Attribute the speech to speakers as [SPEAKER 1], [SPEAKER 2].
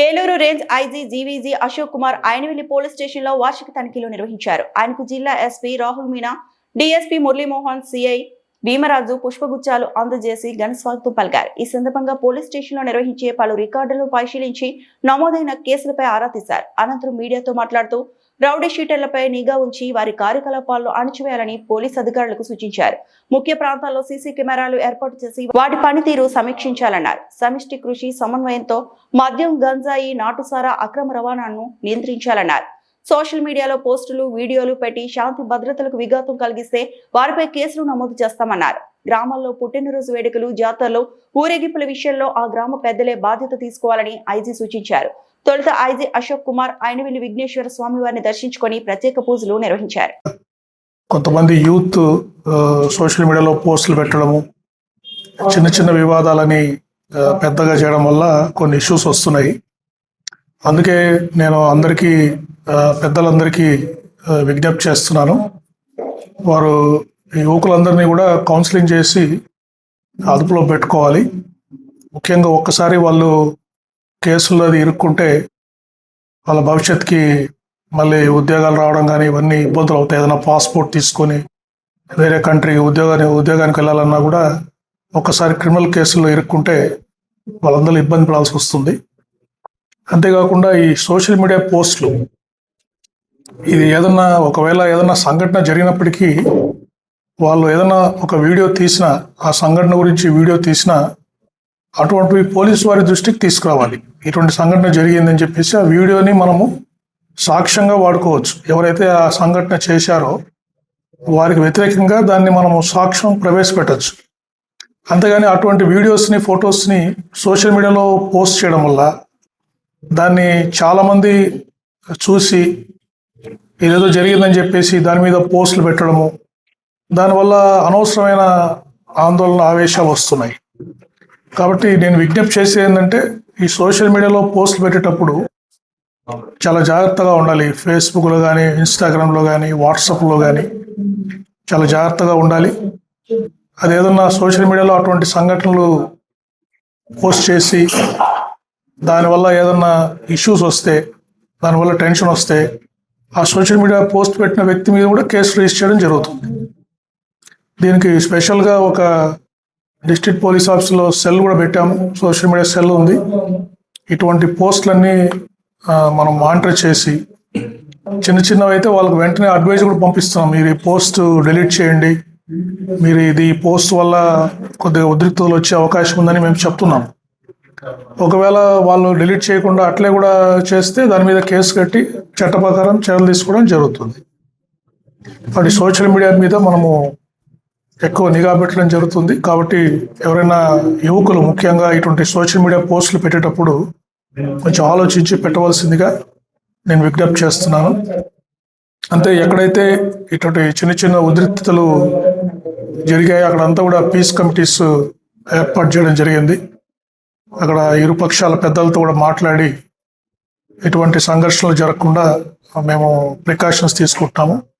[SPEAKER 1] Eluru range IG G V G Ashok Kumar Ainavilli police station లో వార్షిక తనిఖీలు నిర్వహించారు. ఆయనకు జిల్లా SP Rahul Meena, DSP Muralimohan, CI Bhimaraju పుష్పగుచ్చాలు అందజేసి ఘన స్వాగతం పలికారు. ఈ సందర్భంగా పోలీస్ స్టేషన్ లో నిర్వహించే పలు రికార్డులను పరిశీలించి నమోదైన కేసులపై ఆరా తీశారు. అనంతరం మీడియాతో మాట్లాడుతూ రౌడీ షీటర్లపై నిఘా ఉంచి వారి కార్యకలాపాలను అణచివేయాలని పోలీస్ అధికారులకు సూచించారు. ముఖ్య ప్రాంతాల్లో సీసీ కెమెరాలు ఏర్పాటు చేసి వాటి పనితీరు సమీక్షించాలన్నారు. సమిష్టి కృషి సమన్వయంతో మద్యం, గంజాయి, నాటుసారా అక్రమ రవాణాను నియంత్రించాలన్నారు. సోషల్ మీడియాలో పోస్టులు, వీడియోలు పెట్టి శాంతి భద్రతలకు విఘాతం కలిగిస్తే వారిపై కేసులు నమోదు చేస్తామన్నారు. గ్రామాల్లో పుట్టినరోజు వేడుకలు, జాతరలు, ఊరేగింపుల విషయంలో ఆ గ్రామ పెద్దలే బాధ్యత తీసుకోవాలని ఐజీ సూచించారు. తొలుత ఐజీ అశోక్ కుమార్ ఐనవిల్లి విఘ్నేశ్వర స్వామి వారిని దర్శించుకొని ప్రత్యేక పూజలు నిర్వహించారు.
[SPEAKER 2] కొంతమంది యూత్ సోషల్ మీడియాలో పోస్టులు పెట్టడము, చిన్న చిన్న వివాదాలని పెద్దగా చేయడం వల్ల కొన్ని ఇష్యూస్ వస్తున్నాయి. అందుకే నేను అందరికీ పెద్దలందరికీ విజ్ఞప్తి చేస్తున్నాను. వారు యువకులందరినీ కూడా కౌన్సిలింగ్ చేసి అదుపులో పెట్టుకోవాలి. ముఖ్యంగా ఒక్కసారి వాళ్ళు కేసుల్లో అది ఇరుక్కుంటే వాళ్ళ భవిష్యత్తుకి మళ్ళీ ఉద్యోగాలు రావడం కానీ ఇవన్నీ ఇబ్బందులు అవుతాయి. ఏదైనా పాస్పోర్ట్ తీసుకొని వేరే కంట్రీ ఉద్యోగానికి వెళ్ళాలన్నా కూడా ఒక్కసారి క్రిమినల్ కేసుల్లో ఇరుక్కుంటే వాళ్ళందరూ ఇబ్బంది పడాల్సి వస్తుంది. అంతేకాకుండా ఈ సోషల్ మీడియా పోస్టులు, ఇది ఒకవేళ ఏదైనా సంఘటన జరిగినప్పటికీ వాళ్ళు ఏదైనా ఒక వీడియో తీసినా, ఆ సంఘటన గురించి వీడియో తీసినా అటువంటివి పోలీసు వారి దృష్టికి తీసుకురావాలి. ఇటువంటి సంఘటన జరిగిందని చెప్పేసి ఆ వీడియోని మనము సాక్ష్యంగా వాడుకోవచ్చు. ఎవరైతే ఆ సంఘటన చేశారో వారికి వ్యతిరేకంగా దాన్ని మనము సాక్ష్యం ప్రవేశపెట్టచ్చు. అంతేగాని అటువంటి వీడియోస్ని, ఫొటోస్ని సోషల్ మీడియాలో పోస్ట్ చేయడం వల్ల దాన్ని చాలామంది చూసి ఏదేదో జరిగిందని చెప్పేసి దాని మీద పోస్టులు పెట్టడము, దానివల్ల అనవసరమైన ఆందోళన, ఆవేశాలు వస్తున్నాయి. కాబట్టి నేను విజ్ఞప్తి చేసేది ఏంటంటే, ఈ సోషల్ మీడియాలో పోస్టులు పెట్టేటప్పుడు చాలా జాగ్రత్తగా ఉండాలి. ఫేస్బుక్లో కానీ, ఇన్స్టాగ్రామ్లో కానీ, వాట్సాప్లో కానీ చాలా జాగ్రత్తగా ఉండాలి. అది ఏదన్నా సోషల్ మీడియాలో అటువంటి సంఘటనలు పోస్ట్ చేసి దానివల్ల ఏదన్నా ఇష్యూస్ వస్తే, దానివల్ల టెన్షన్ వస్తే ఆ సోషల్ మీడియా పోస్ట్ పెట్టిన వ్యక్తి మీద కూడా కేసు రిజిస్టర్ చేయడం జరుగుతుంది. దీనికి స్పెషల్గా ఒక డిస్ట్రిక్ట్ పోలీస్ ఆఫీస్లో సెల్ కూడా పెట్టాము. సోషల్ మీడియా సెల్ ఉంది. ఇటువంటి పోస్టులన్నీ మనం మానిటర్ చేసి, చిన్న చిన్నవి అయితే వాళ్ళకి వెంటనే అడ్వైజ్ కూడా పంపిస్తున్నాం. మీరు ఈ పోస్ట్ డిలీట్ చేయండి, మీరు ఈ పోస్ట్ వల్ల కొద్దిగా ఉద్రిక్తతలు వచ్చే అవకాశం ఉందని మేము చెప్తున్నాం. ఒకవేళ వాళ్ళు డిలీట్ చేయకుండా అట్లే కూడా చేస్తే దాని మీద కేసు కట్టి చట్ట ప్రకారం చర్యలు తీసుకోవడం జరుగుతుంది. కాబట్టి సోషల్ మీడియా మీద మనము ఎక్కువ నిఘా పెట్టడం జరుగుతుంది. కాబట్టి ఎవరైనా యువకులు ముఖ్యంగా ఇటువంటి సోషల్ మీడియా పోస్టులు పెట్టేటప్పుడు కొంచెం ఆలోచించి పెట్టవలసిందిగా నేను విజ్ఞప్తి చేస్తున్నాను. అంతే, ఎక్కడైతే ఇటువంటి చిన్న చిన్న ఉద్రిక్తతలు జరిగాయి అక్కడంతా కూడా పీస్ కమిటీస్ ఏర్పాటు చేయడం జరిగింది. అక్కడ ఇరు పక్షాల పెద్దలతో కూడా మాట్లాడి ఎటువంటి సంఘర్షణలు జరగకుండా మేము ప్రికాషన్స్ తీసుకుంటున్నాము.